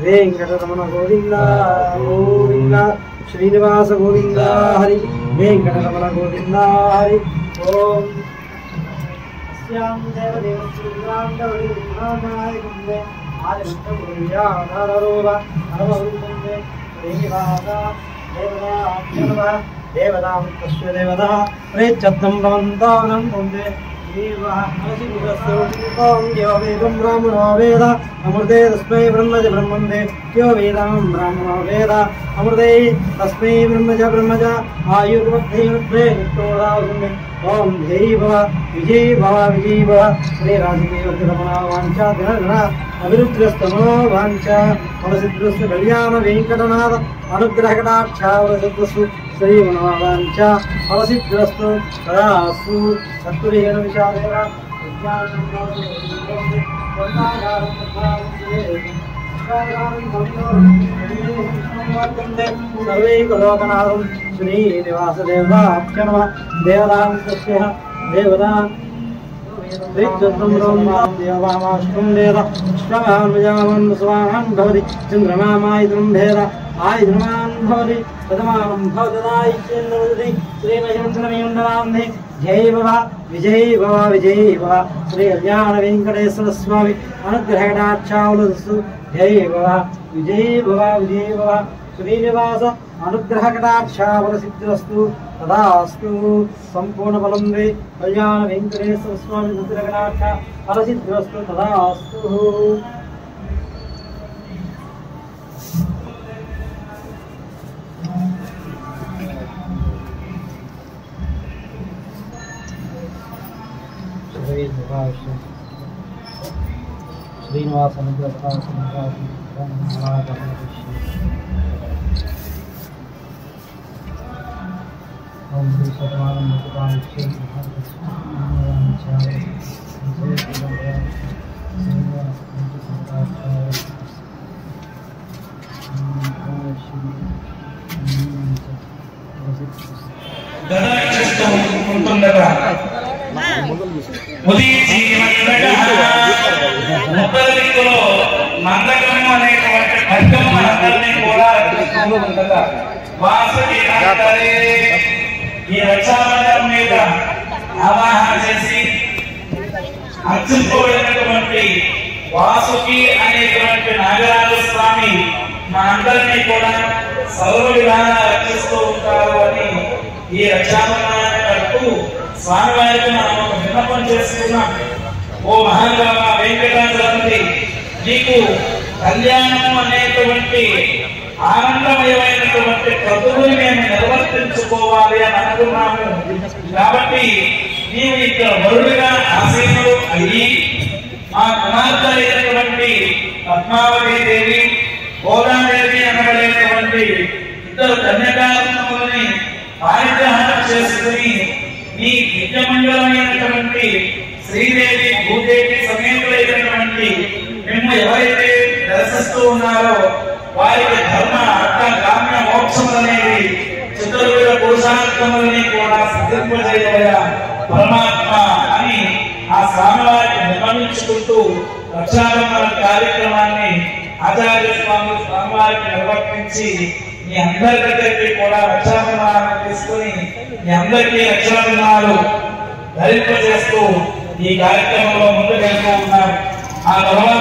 वेंकटरमण गोविंद गोविंद श्रीनिवास गोविंद हरि वेंकटरमण गोविंद हरि ओम श्याम देव देव श्रीराम देव नारायण कुंडे आदित्य गुरुया नारोवा नरवरुंदे देवादा देवदा देवदा देवदा तस्य देवदा प्रेचत्तं रमन्तानं कुंडे ब्राह्मणो वेद अमृते तस्मै ब्रह्मज ब्रह्मन्दे यो वेदां ब्राह्मणो वेद अमृते तस्मै ब्रह्मज ब्रह्मज आयुर्मध्ये ओम धैर्य भव विजय भव विजय भव श्री राजदेवरमणा वाञ्छा दिनगण अभिरुद्रस्तमनो वाञ्छा फलसिद्धस्य कल्याण वेंकटनाथ अनुग्रहकटाक्षावरसिद्धस्तु श्री मनोवाञ्छा फलसिद्धस्तु तदास्तु सत्तुरेण विशालेन सर्वे लोकनाथं श्रीनिवास देवताभ्यो नमः देवतां तस्य देवतां देववामाष्टं वेद श्रवणमजामन् स्वाहान् भवति चन्द्रमामायितुं भेद आयुर्मान् भवति प्रथमानं भवतदायित्येन्द्रवदति श्रीमयन्द्रमयुण्डरान्धे जय भव विजय भव विजय भव श्री कल्याण वेंकटेश्वर स्वामी अनुग्रहकटाक्षावलस्तु जय भव विजय भव विजय भव श्रीनिवास अनुग्रहकटाक्षावलसिद्धिरस्तु तदास्तु संपूर्ण बलं वे कल्याण वेंकटेश्वर स्वामी अनुग्रहकटाक्षावलसिद्धिरस्तु तदास्तु श्रीनिवास ఉదయ జీవనగా ముప్పదిలో మందకము అనేటువంటి భక్తులందరినీ కూడా రక్షిస్తుండగా వాసుకి అంతరే ఈ రక్షాబంధం మీద ఆవాహన చేసి అర్చింపబడినటువంటి వాసుకి అనేటువంటి నాగరాజ స్వామి మనందరినీ కూడా సర్వ విధాలా రక్షిస్తూ ఉంటారు అని ఈ రక్షాబంధాన్ని కడుతూ స్వామి వారికి మనం విన్నపం చేసుకున్నాం. ఓ మహానుభావ వెంకటాచలంతి, నీకు కళ్యాణం అనేటువంటి ఆనందమయమైనటువంటి క్రతువుని మేము నిర్వర్తించుకోవాలి అని అనుకున్నాము. కాబట్టి నీవు ఇక్కడ వరుడిగా ఆసీనుడు అయ్యి మా కుమార్తె అయినటువంటి పద్మావతి దేవి, గోదాదేవి అనబడేటువంటి ఇద్దరు కన్యకారత్నములని పారిగ్రహణం చేసుకుని నీ దివ్యమంగళమైనటువంటి శ్రీదేవి భూదేవి సమేతులైనటువంటి మేము ఎవరైతే దర్శిస్తూ ఉన్నారో వారికి ధర్మ అర్థ కామ్య మోక్షములనేవి చతుర్విధ పురుషార్థములని కూడా సిద్ధింపజేయగల పరమాత్మ అని ఆ స్వామివారికి నిర్వహించుకుంటూ రక్షాబంధన కార్యక్రమాన్ని ఆచార్య స్వామివారికి నిర్వర్తించి మీ అందరి దగ్గరికి కూడా రక్షాబంధనాలను తీసుకుని మీ అందరికీ రక్షాబంధనాలు ధరింపజేస్తూ ఈ కార్యక్రమంలో ముందుకెళ్తూ ఉన్నారు. ఆ తర్వాత